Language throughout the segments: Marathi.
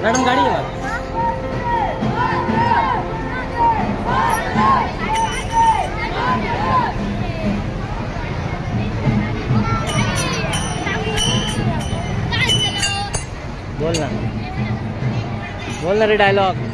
मॅडम गाडी आहे बोल ना रे डायलॉग.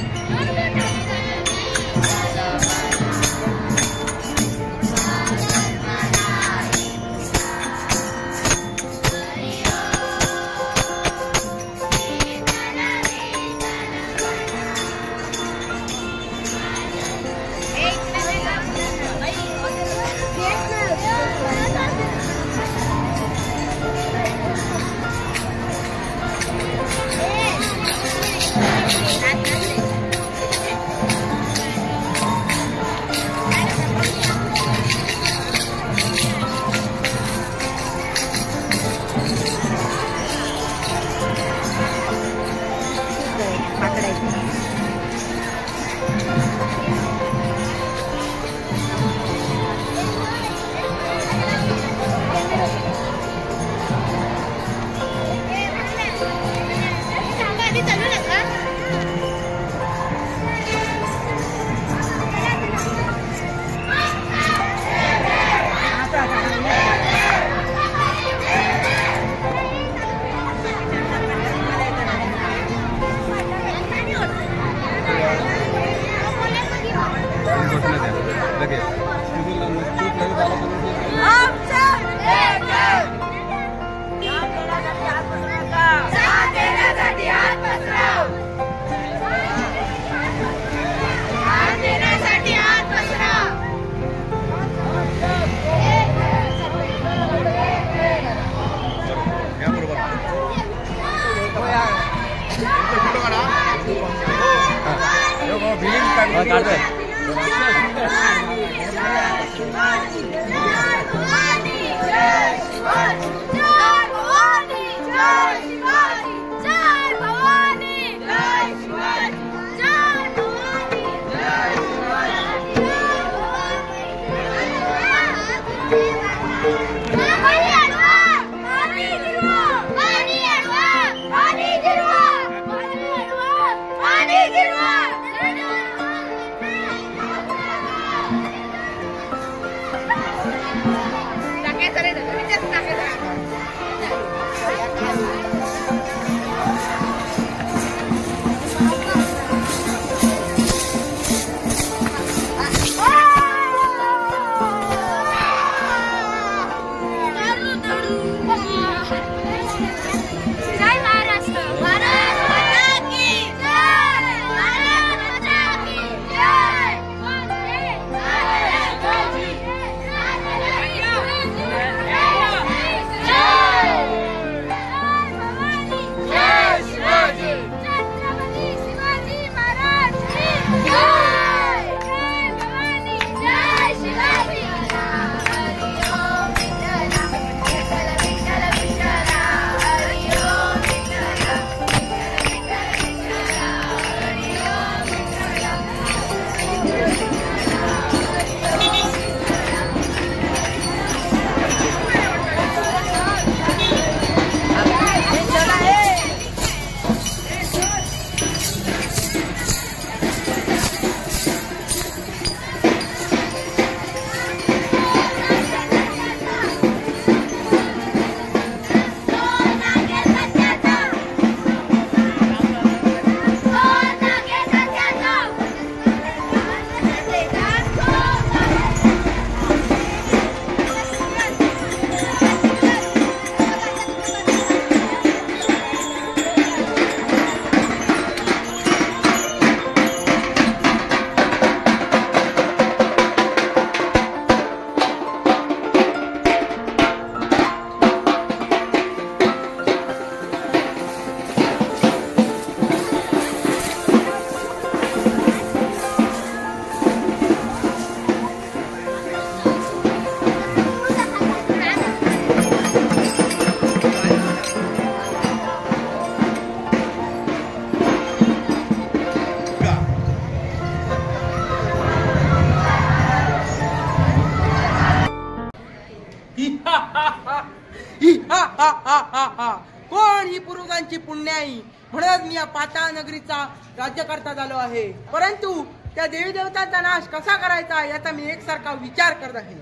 कोण ही पुरुषांची पुण्याई म्हणूनच मी या पाताळ नगरीचा राज्यकर्ता झालो आहे. परंतु त्या देवी देवतांचा नाश कसा करायचा याचा मी एकसारखा विचार करत आहे.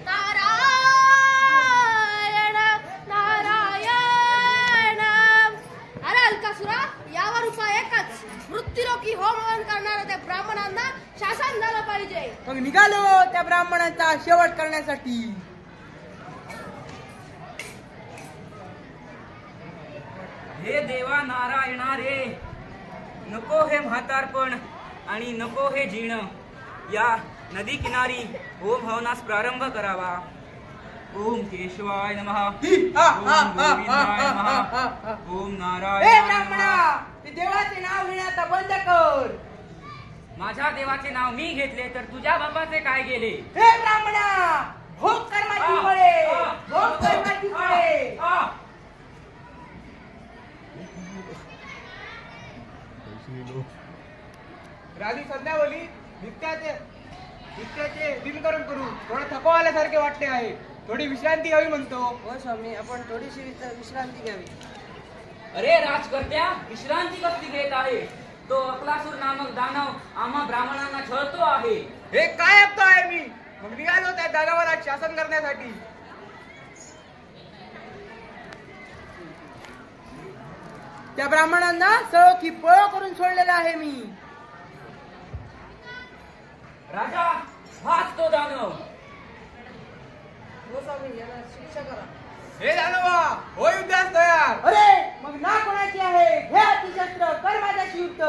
नारायण नारायण. अरे अलकासुरा, यावर उपाय एकच. मृत्यूरोखी होम हवन करणाऱ्या त्या ब्राह्मणांना शासन झालं पाहिजे. मग निघालो त्या ब्राह्मणांचा शेवट करण्यासाठी. हे देवा नारायणा रे, नको हे म्हातारपण आणि नको हे जीण. या नदी किनारी ओम हवनास प्रारंभ करावा. ओम केशवाय नमः. ओम गोविंदाय नमः. ओम हे नारायण ब्राह्मणा, ते देवाचे नाव घेण्याचा बंद कर. माझ्या देवाचे नाव मी घेतले तर तुझ्या बापाचे काय गेले? हे ब्राह्मणा, भोग कर्माची फळे, भोग कर्माची फळे. राधी संध्यावली नित्याचे दिनकरण करू. थोडं थकवा आल्यासारखे वाटते आहे. थोडी विश्रांती हवी म्हणतो. हो स्वामी, आपण थोडीशी विश्रांती घ्यावी. अरे राजकर्त्या, विश्रांती कसली घेत आहे? तो अकलासूर नामक दानव आम्हा ब्राह्मणांना छळतो आहे. हे काय ऐकतो आहे मी? मग निघालो त्या दानवाला शासन करण्यासाठी. त्या ब्राह्मणांना सळोखी पळ करून सोडलेला आहे मी. राजा, हाच तो दानव. हो स्वामी, याला शिक्षा करा. हे दानवा, हो युद्धास तयार. अरे मग ना कोणाची आहे? हे अतिशस्त्र कर माझ्याशी युद्ध.